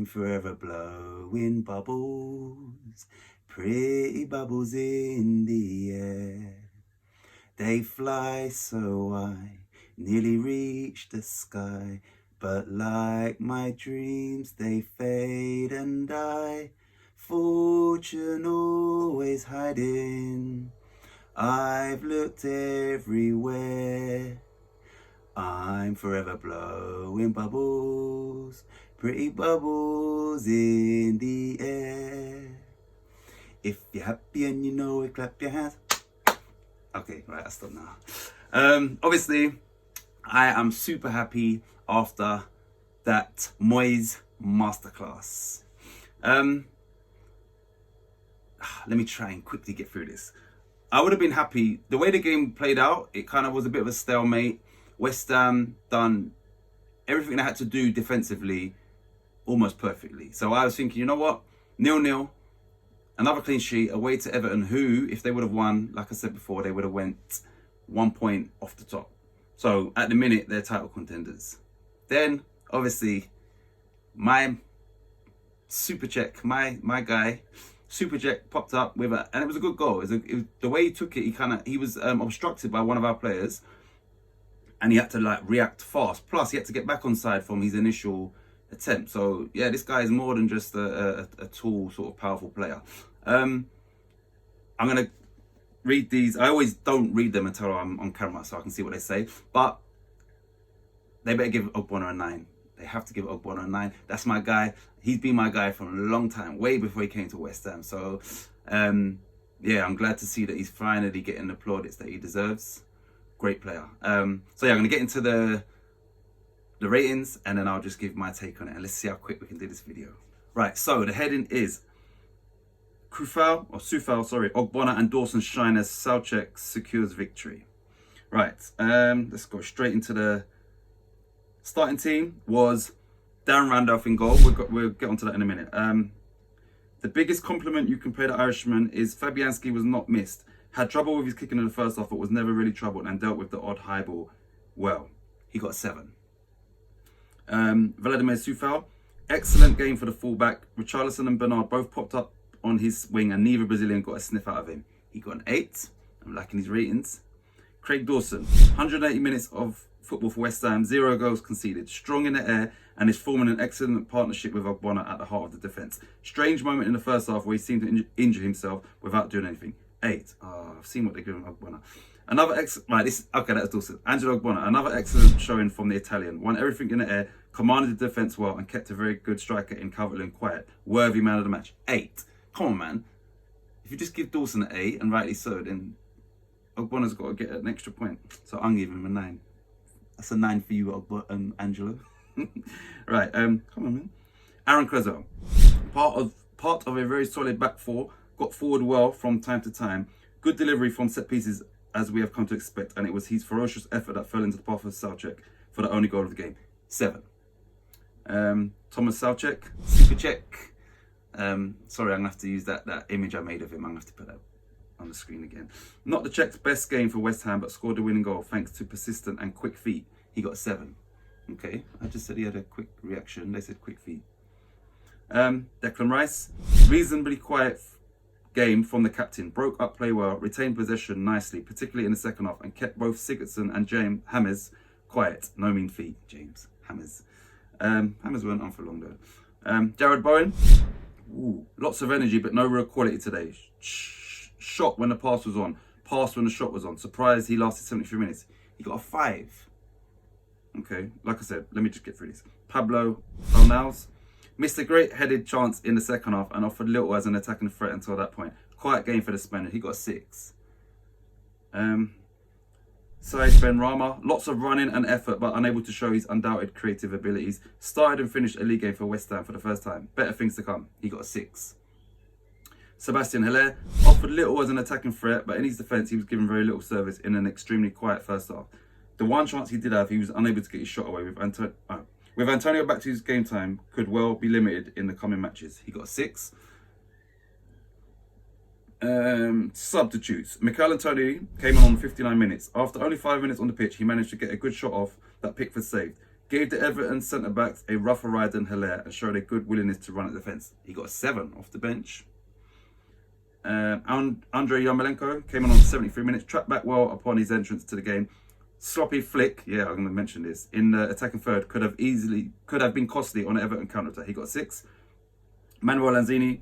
forever blowing bubbles, pretty bubbles in the air. They fly so high, nearly reach the sky, but like my dreams they fade and die. Fortune always hiding, I've looked everywhere. I'm forever blowing bubbles, pretty bubbles in the air. If you're happy and you know it, clap your hands. Okay, right, I'll stop now. Obviously, I am super happy after that Moyes masterclass. Let me try and quickly get through this. I would have been happy. The way the game played out, it kind of was a bit of a stalemate. West Ham done everything they had to do defensively almost perfectly. So I was thinking, you know what? 0-0, another clean sheet away to Everton, who, if they would have won, like I said before, they would have went 1 point off the top. So at the minute, they're title contenders. Then, obviously, my super check, my guy, super check popped up with and it was a good goal. The way he took it, he was obstructed by one of our players, and he had to like react fast. Plus, he had to get back on side from his initial attempt. So yeah, this guy is more than just a tall, sort of powerful player. I'm gonna read these. I always don't read them until I'm on camera so I can see what they say. But they better give Ogbonna a 9. They have to give Ogbonna a 9. That's my guy. He's been my guy for a long time, way before he came to West Ham. So yeah, I'm glad to see that he's finally getting the plaudits that he deserves. Great player. So yeah, I'm gonna get into the ratings and then I'll just give my take on it and let's see how quick we can do this video. Right, so the heading is Soufal, Ogbonna and Dawson shine as Soucek secures victory. Right, let's go straight into the starting team. Was Darren Randolph in goal. We'll get onto that in a minute. The biggest compliment you can pay the Irishman is Fabianski was not missed. Had trouble with his kicking in the first half, but was never really troubled and dealt with the odd high ball well. He got 7. Vladimir Soufal, excellent game for the fullback. Richarlison and Bernard both popped up on his wing and neither Brazilian got a sniff out of him. He got an 8. I'm liking his ratings. Craig Dawson, 180 minutes of football for West Ham, 0 goals conceded, strong in the air and is forming an excellent partnership with Ogbonna at the heart of the defence. Strange moment in the first half where he seemed to injure himself without doing anything. 8. Oh, I've seen what they're giving Ogbonna. That's Dawson. Angelo Ogbonna, another excellent showing from the Italian. Won everything in the air, commanded the defence well, and kept a very good striker in Calvert-Lewin quiet. Worthy man of the match. 8. Come on, man. If you just give Dawson an 8, and rightly so, then Ogbonna's got to get an extra point. So I'm giving him a 9. That's a 9 for you, Angelo. Right, come on, man. Aaron Crezo, part of a very solid back four. Got forward well from time to time. Good delivery from set pieces as we have come to expect. And it was his ferocious effort that fell into the path of Soucek for the only goal of the game. 7. Thomas Soucek, super check. Sorry, I'm going to have to use that image I made of him. I'm going to have to put that on the screen again. Not the Czech's best game for West Ham, but scored the winning goal thanks to persistent and quick feet. He got 7. Okay, I just said he had a quick reaction. They said quick feet. Declan Rice, reasonably quiet game from the captain. Broke up play well, retained possession nicely, particularly in the second half, and kept both Sigurdsson and James Hammers quiet. No mean feat, James Hammers. Hammers weren't on for long though. Jared Bowen, lots of energy but no real quality today. Shot when the pass was on, passed when the shot was on. Surprised he lasted 73 minutes. He got a 5. Okay, like I said, let me just get through this. Pablo Fornals missed a great headed chance in the second half and offered little as an attacking threat until that point. Quiet game for the Spaniard. He got a 6. Said Ben Rama, lots of running and effort, but unable to show his undoubted creative abilities. Started and finished a league game for West Ham for the first time. Better things to come. He got a 6. Sebastian Haller offered little as an attacking threat, but in his defence, he was given very little service in an extremely quiet first half. The one chance he did have, he was unable to get his shot away with Antonio back to his game time, could well be limited in the coming matches. He got a 6. Substitutes. Mikel Antonio came on 59 minutes. After only 5 minutes on the pitch, he managed to get a good shot off that Pickford saved. Gave the Everton centre-backs a rougher ride than Hilaire and showed a good willingness to run at defence. He got a 7 off the bench. Andrei Yarmolenko came on 73 minutes, tracked back well upon his entrance to the game. Sloppy flick, yeah, I'm going to mention this, in the attacking third could have been costly on an Everton counter-attack. He got 6. Manuel Lanzini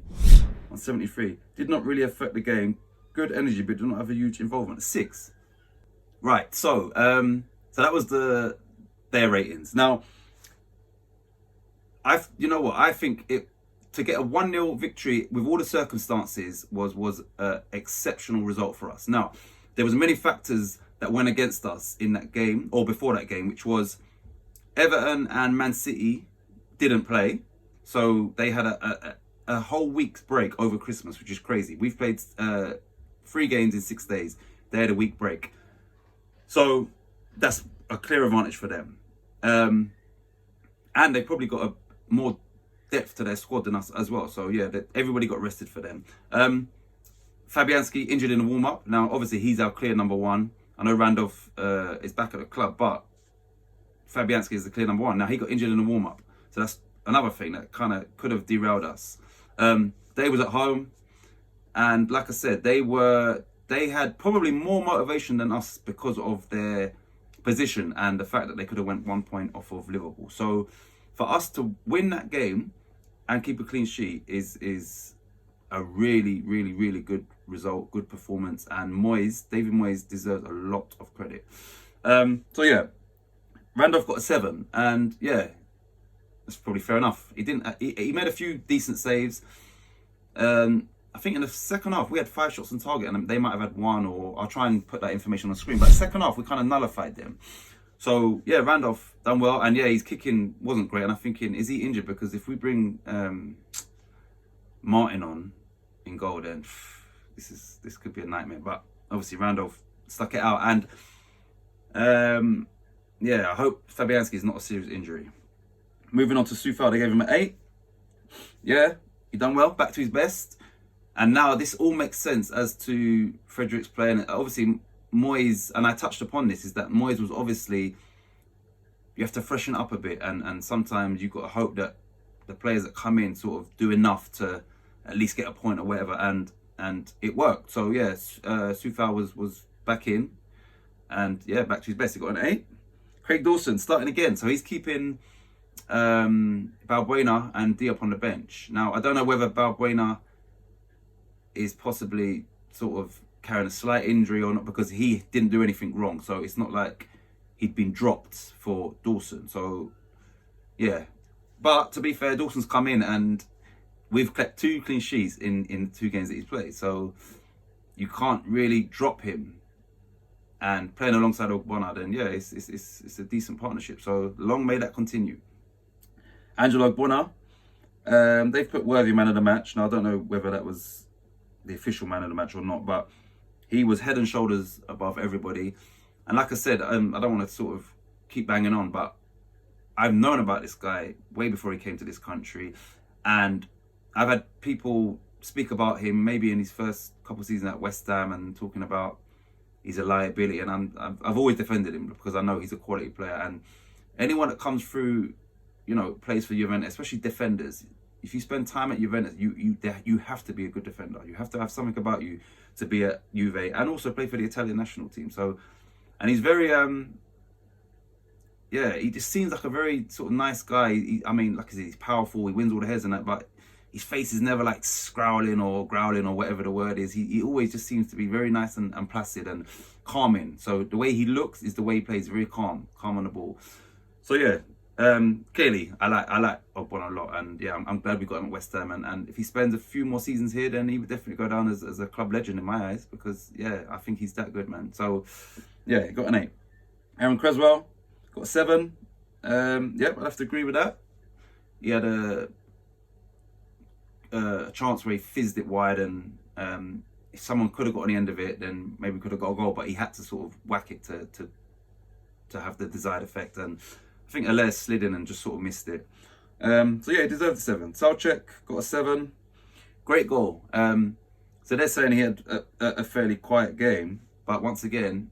on 73. Did not really affect the game. Good energy, but did not have a huge involvement. 6. Right, so that was their ratings. Now, you know what? I think to get a 1-0 victory with all the circumstances was an exceptional result for us. Now, there was many factors that went against us in that game, or before that game, which was Everton and Man City didn't play. So they had a whole week's break over Christmas, which is crazy. We've played 3 games in 6 days. They had a week break. So that's a clear advantage for them. And they probably got a more depth to their squad than us as well. So yeah, everybody got rested for them. Fabianski injured in the warm-up. Now, obviously, he's our clear number 1. I know Randolph is back at the club, but Fabianski is the clear number 1. Now, he got injured in the warm-up. So that's another thing that kind of could have derailed us. They was at home. And like I said, they had probably more motivation than us because of their position and the fact that they could have went 1 point off of Liverpool. So for us to win that game and keep a clean sheet is a really, really, really good result, good performance. And David Moyes deserves a lot of credit. So yeah, Randolph got a 7, and yeah, that's probably fair enough. He made a few decent saves. I think in the second half, we had 5 shots on target and they might have had 1, or I'll try and put that information on the screen. But second half, we kind of nullified them. So, yeah, Randolph done well. And, yeah, his kicking wasn't great. And I'm thinking, is he injured? Because if we bring Martin on in goal, then this could be a nightmare. But, obviously, Randolph stuck it out. And, yeah, I hope Fabianski is not a serious injury. Moving on to Soufal, they gave him an 8. Yeah, he done well. Back to his best. And now this all makes sense as to Frederick's play. And obviously, Moyes, and I touched upon this, is that Moyes was obviously, you have to freshen up a bit. And sometimes you've got to hope that the players that come in sort of do enough to at least get a point or whatever. And it worked. So, yeah, Soufal was back in. And, yeah, back to his best. He got an 8. Craig Dawson starting again. So he's keeping Balbuena and Diop on the bench. Now, I don't know whether Balbuena is possibly sort of carrying a slight injury or not, because he didn't do anything wrong. So it's not like he'd been dropped for Dawson. So, yeah. But to be fair, Dawson's come in and we've kept 2 clean sheets in 2 games that he's played. So you can't really drop him. And playing alongside Ogbonna, then, yeah, it's a decent partnership. So long may that continue. Angelo Ogbonna, they've put worthy man of the match. Now, I don't know whether that was the official man of the match or not, but he was head and shoulders above everybody. And like I said, I don't want to sort of keep banging on, but I've known about this guy way before he came to this country, and I've had people speak about him maybe in his first couple of seasons at West Ham and talking about he's a liability, and I've always defended him because I know he's a quality player. And anyone that comes through, you know, plays for Juventus, especially defenders, if you spend time at Juventus, you have to be a good defender. You have to have something about you to be at Juve and also play for the Italian national team. So, and he's very, yeah, he just seems like a very sort of nice guy. I mean, like I said, he's powerful. He wins all the heads and that, but his face is never like scowling or growling or whatever the word is. He always just seems to be very nice and placid and calming. So the way he looks is the way he plays, very calm on the ball. So yeah. Clearly, I like Ogbonna a lot, and yeah, I'm glad we got him at West Ham. And if he spends a few more seasons here, then he would definitely go down as a club legend in my eyes, because yeah, I think he's that good, man. So yeah, got an 8. Aaron Creswell got a 7. Yep, I'll have to agree with that. He had a chance where he fizzed it wide, and if someone could have got on the end of it, then maybe could have got a goal, but he had to sort of whack it to have the desired effect. And I think Allaire slid in and just sort of missed it. So yeah, he deserved a 7. Soucek got a 7. Great goal. So they're saying he had a fairly quiet game, but once again,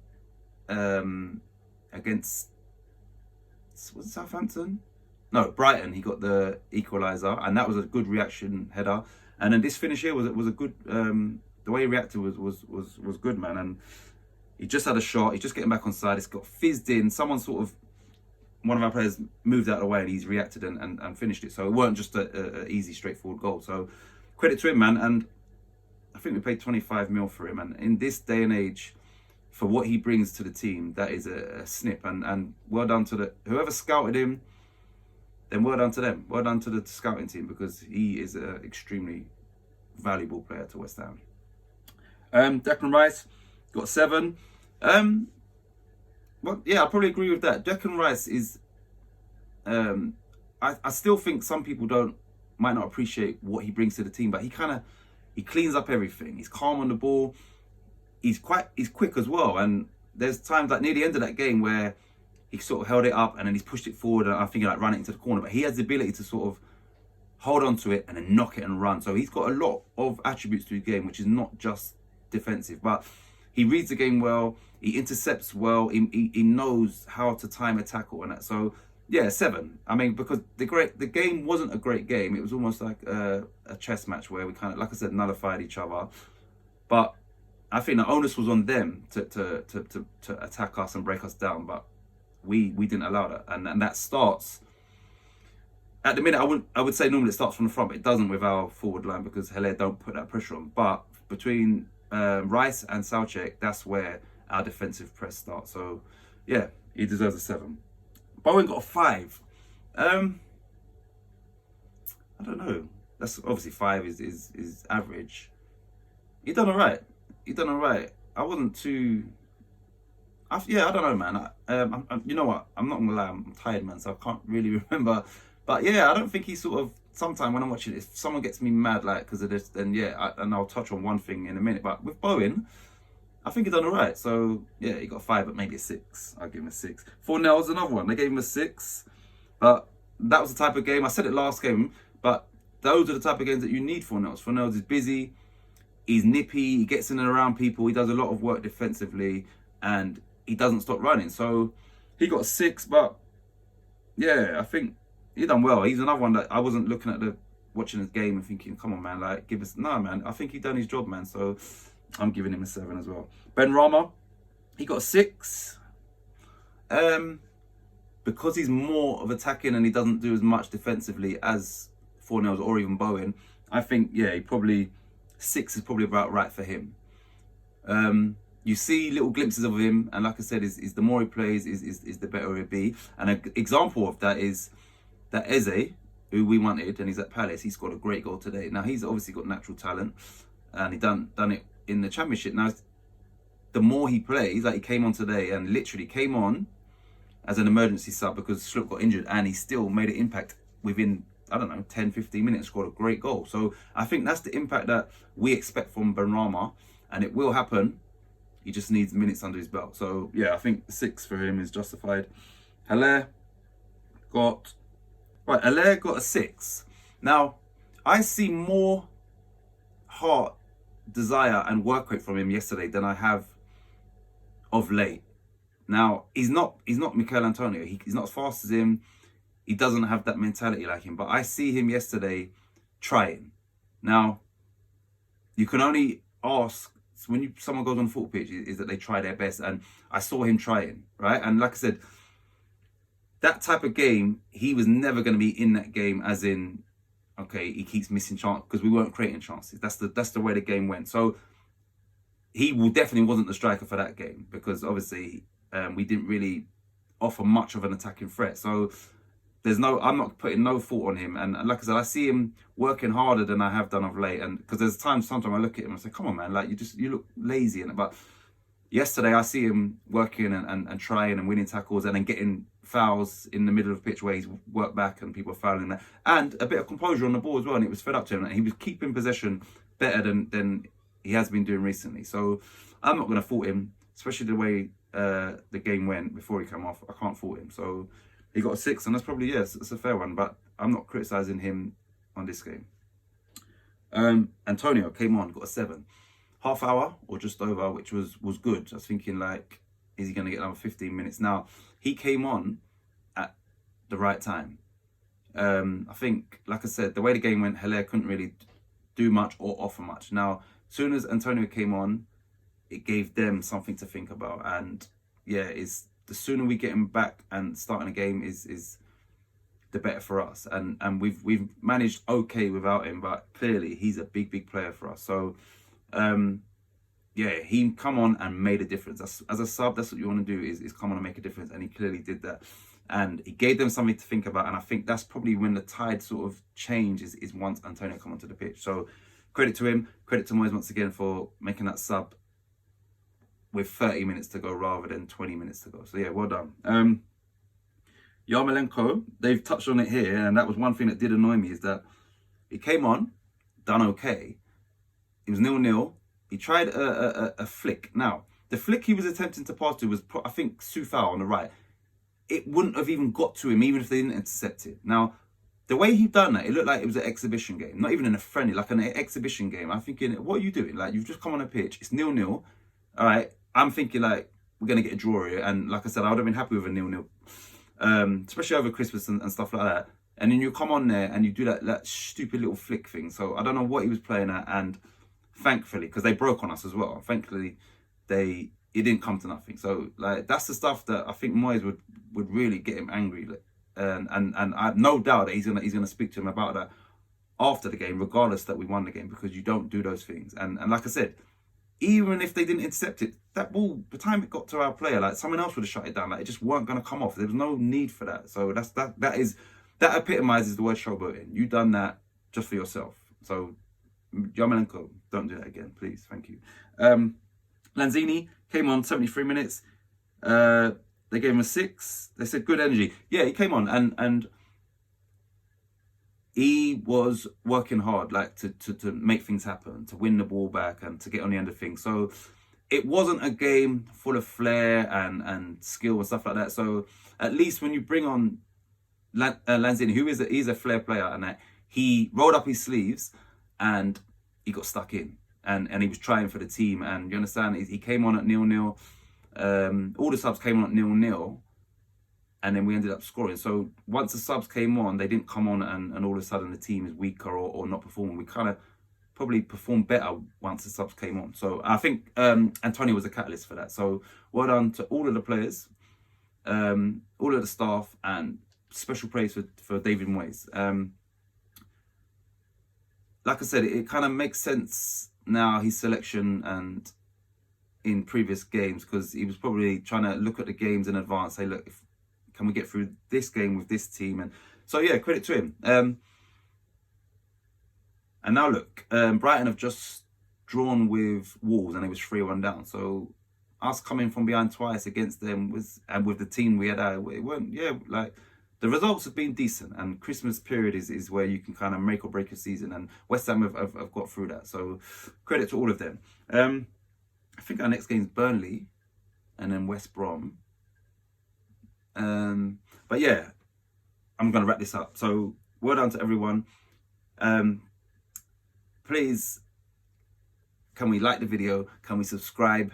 against was it Southampton? No, Brighton. He got the equaliser, and that was a good reaction header. And then this finish here was a good. The way he reacted was good, man. And he just had a shot. He's just getting back on side. It's got fizzed in. One of our players moved out of the way, and he's reacted and finished it. So it weren't just a easy, straightforward goal. So credit to him, man. And I think we paid 25 mil for him. And in this day and age, for what he brings to the team, that is a snip. And well done to whoever scouted him. Then well done to them. Well done to the scouting team, because he is an extremely valuable player to West Ham. Declan Rice got 7. Well, yeah, I probably agree with that. Declan Rice is. I still think some people might not appreciate what he brings to the team, but he cleans up everything. He's calm on the ball. He's quick as well. And there's times like near the end of that game where he sort of held it up and then he's pushed it forward, and I'm thinking like run it into the corner. But he has the ability to sort of hold on to it and then knock it and run. So he's got a lot of attributes to his game, which is not just defensive, but he reads the game well. He intercepts well. He knows how to time a tackle and that. So yeah, 7. I mean, because the game wasn't a great game. It was almost like a chess match where we kind of, like I said, nullified each other. But I think the onus was on them to attack us and break us down. But we didn't allow that, and that starts at the minute. I would say normally it starts from the front, but it doesn't with our forward line, because Haller don't put that pressure on. But between Rice and Soucek, that's where our defensive press starts. So yeah, he deserves a 7. Bowen got a 5. I don't know. That's obviously 5 is average. He done all right. I wasn't too. I don't know, man. You know what? I'm not gonna lie. I'm tired, man. So I can't really remember. But yeah, I don't think he sort of. Sometimes when I'm watching it, if someone gets me mad like because of this, then yeah, and I'll touch on one thing in a minute. But with Bowen, I think he's done all right. So yeah, he got a 5, but maybe a 6. I'll give him a 6. Fornell's another one. They gave him a 6, but that was the type of game. I said it last game, but those are the type of games that you need Fornell's. Fornell's is busy, he's nippy, he gets in and around people, he does a lot of work defensively, and he doesn't stop running. So he got a 6, but yeah, I think he done well. He's another one that I wasn't looking at watching his game and thinking, come on, man, like give us. No, man, I think he done his job, man. So I'm giving him a 7 as well. Ben Rama, he got a 6. Because he's more of attacking and he doesn't do as much defensively as Fornells or even Bowen. I think, yeah, 6 is probably about right for him. You see little glimpses of him, and like I said, is the more he plays, is the better he'll be. And an example of that is that Eze, who we wanted, and he's at Palace, he scored a great goal today. Now, he's obviously got natural talent, and he done it in the Championship. Now, the more he plays, like he came on today and literally came on as an emergency sub because Schlupp got injured, and he still made an impact within, I don't know, 10, 15 minutes, scored a great goal. So I think that's the impact that we expect from Benrahma, and it will happen. He just needs minutes under his belt. So yeah, I think 6 for him is justified. Haller got a 6. Now, I see more heart, desire and work rate from him yesterday than I have of late. Now, he's not Mikel Antonio. He's not as fast as him. He doesn't have that mentality like him. But I see him yesterday trying. Now, you can only ask when someone goes on the football pitch is that they try their best, and I saw him trying, right? And like I said, that type of game, he was never going to be in that game as in, okay, he keeps missing chance because we weren't creating chances. That's the way the game went. So he definitely wasn't the striker for that game because obviously we didn't really offer much of an attacking threat. So I'm not putting no fault on him. And like I said, I see him working harder than I have done of late. And because there's sometimes I look at him and I say, come on, man, like you look lazy. But yesterday I see him working and trying and winning tackles and then getting fouls in the middle of the pitch where he's worked back and people are fouling that. And a bit of composure on the ball as well. And it was fed up to him. And he was keeping possession better than he has been doing recently. So I'm not going to fault him, especially the way the game went before he came off. I can't fault him. So he got a 6, and that's probably, yes, it's a fair one, but I'm not criticising him on this game. Antonio came on, got a 7. Half hour or just over, which was good. I was thinking, like, is he going to get another 15 minutes? Now, he came on at the right time. I think, like I said, the way the game went, Hilaire couldn't really do much or offer much. Now, as soon as Antonio came on, it gave them something to think about. And yeah, it's the sooner we get him back and starting a game is the better for us. And we've managed okay without him, but clearly he's a big player for us. So yeah, he come on and made a difference. As a sub, that's what you want to do, is come on and make a difference, and he clearly did that. And he gave them something to think about, and I think that's probably when the tide sort of changes, is once Antonio come onto the pitch. So credit to him, credit to Moyes once again for making that sub with 30 minutes to go rather than 20 minutes to go. So yeah, well done. Yarmolenko, they've touched on it here, and that was one thing that did annoy me, is that he came on, done okay. It was 0-0. He tried a flick. Now, the flick he was attempting to pass to was, I think, Soufal on the right. It wouldn't have even got to him, even if they didn't intercept it. Now, the way he done that, it looked like it was an exhibition game. Not even in a friendly, like an exhibition game. I'm thinking, what are you doing? Like, you've just come on a pitch. It's 0-0. All right. I'm thinking, like, we're going to get a draw here. And like I said, I would have been happy with a 0-0. Especially over Christmas and stuff like that. And then you come on there and you do that stupid little flick thing. So I don't know what he was playing at. And thankfully, because they broke on us as well, thankfully, it didn't come to nothing. So like, that's the stuff that I think Moyes would really get him angry. And I have no doubt that he's gonna speak to him about that after the game, regardless that we won the game, because you don't do those things. And like I said, even if they didn't intercept it, that ball, by the time it got to our player, like, someone else would have shut it down. Like, it just weren't going to come off. There was no need for that. So that epitomizes the word showboating. You done that just for yourself. So Yarmolenko, don't do that again, please. Thank you. Lanzini came on 73 minutes. They gave him a 6. They said good energy. Yeah, he came on and he was working hard, like to make things happen, to win the ball back and to get on the end of things. So it wasn't a game full of flair and skill and stuff like that. So at least when you bring on Lanzini, who he's a flair player, and that he rolled up his sleeves and he got stuck in and he was trying for the team. And you understand, he came on at 0-0. All the subs came on at 0-0. And then we ended up scoring. So once the subs came on, they didn't come on and all of a sudden the team is weaker or not performing. We kind of probably performed better once the subs came on. So I think Antonio was a catalyst for that. So well done to all of the players, all of the staff, and special praise for David Moyes. Like I said, it kind of makes sense now, his selection and in previous games, because he was probably trying to look at the games in advance, say, look, can we get through this game with this team? And so, yeah, credit to him. And now look, Brighton have just drawn with Wolves and it was 3-1 down. So us coming from behind twice against them and with the team we had, it weren't, yeah, like, the results have been decent, and Christmas period is where you can kind of make or break a season, and West Ham have got through that. So credit to all of them. I think our next game is Burnley and then West Brom. But yeah, I'm going to wrap this up. So well done to everyone. Please, can we like the video? Can we subscribe?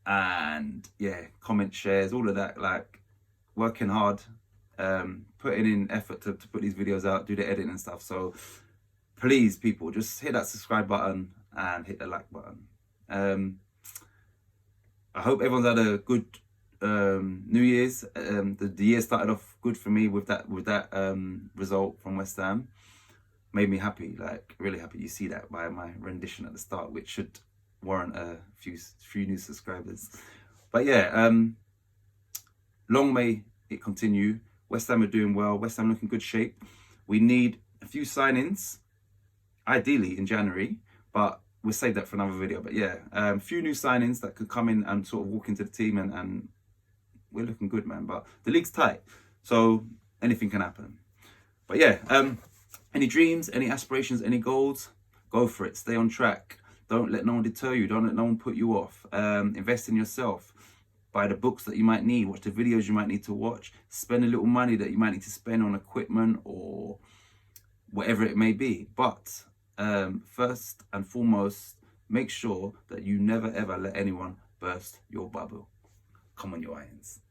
And yeah, comment, shares, all of that. Like, working hard, putting in effort to put these videos out, do the editing and stuff. So please, people, just hit that subscribe button and hit the like button. I hope everyone's had a good New Year's. The year started off good for me with that result from West Ham. Made me happy, like really happy. You see that by my rendition at the start, which should warrant a few new subscribers. But yeah, long may it continue. West Ham are doing well. West Ham look in good shape. We need a few signings, ideally in January, but we'll save that for another video. But yeah, a few new signings that could come in and sort of walk into the team, and we're looking good, man. But the league's tight, so anything can happen. But yeah, any dreams, any aspirations, any goals, go for it. Stay on track. Don't let no one deter you. Don't let no one put you off. Invest in yourself. Buy the books that you might need. Watch the videos you might need to watch. Spend a little money that you might need to spend on equipment or whatever it may be. But first and foremost, make sure that you never ever let anyone burst your bubble. Come on, your irons.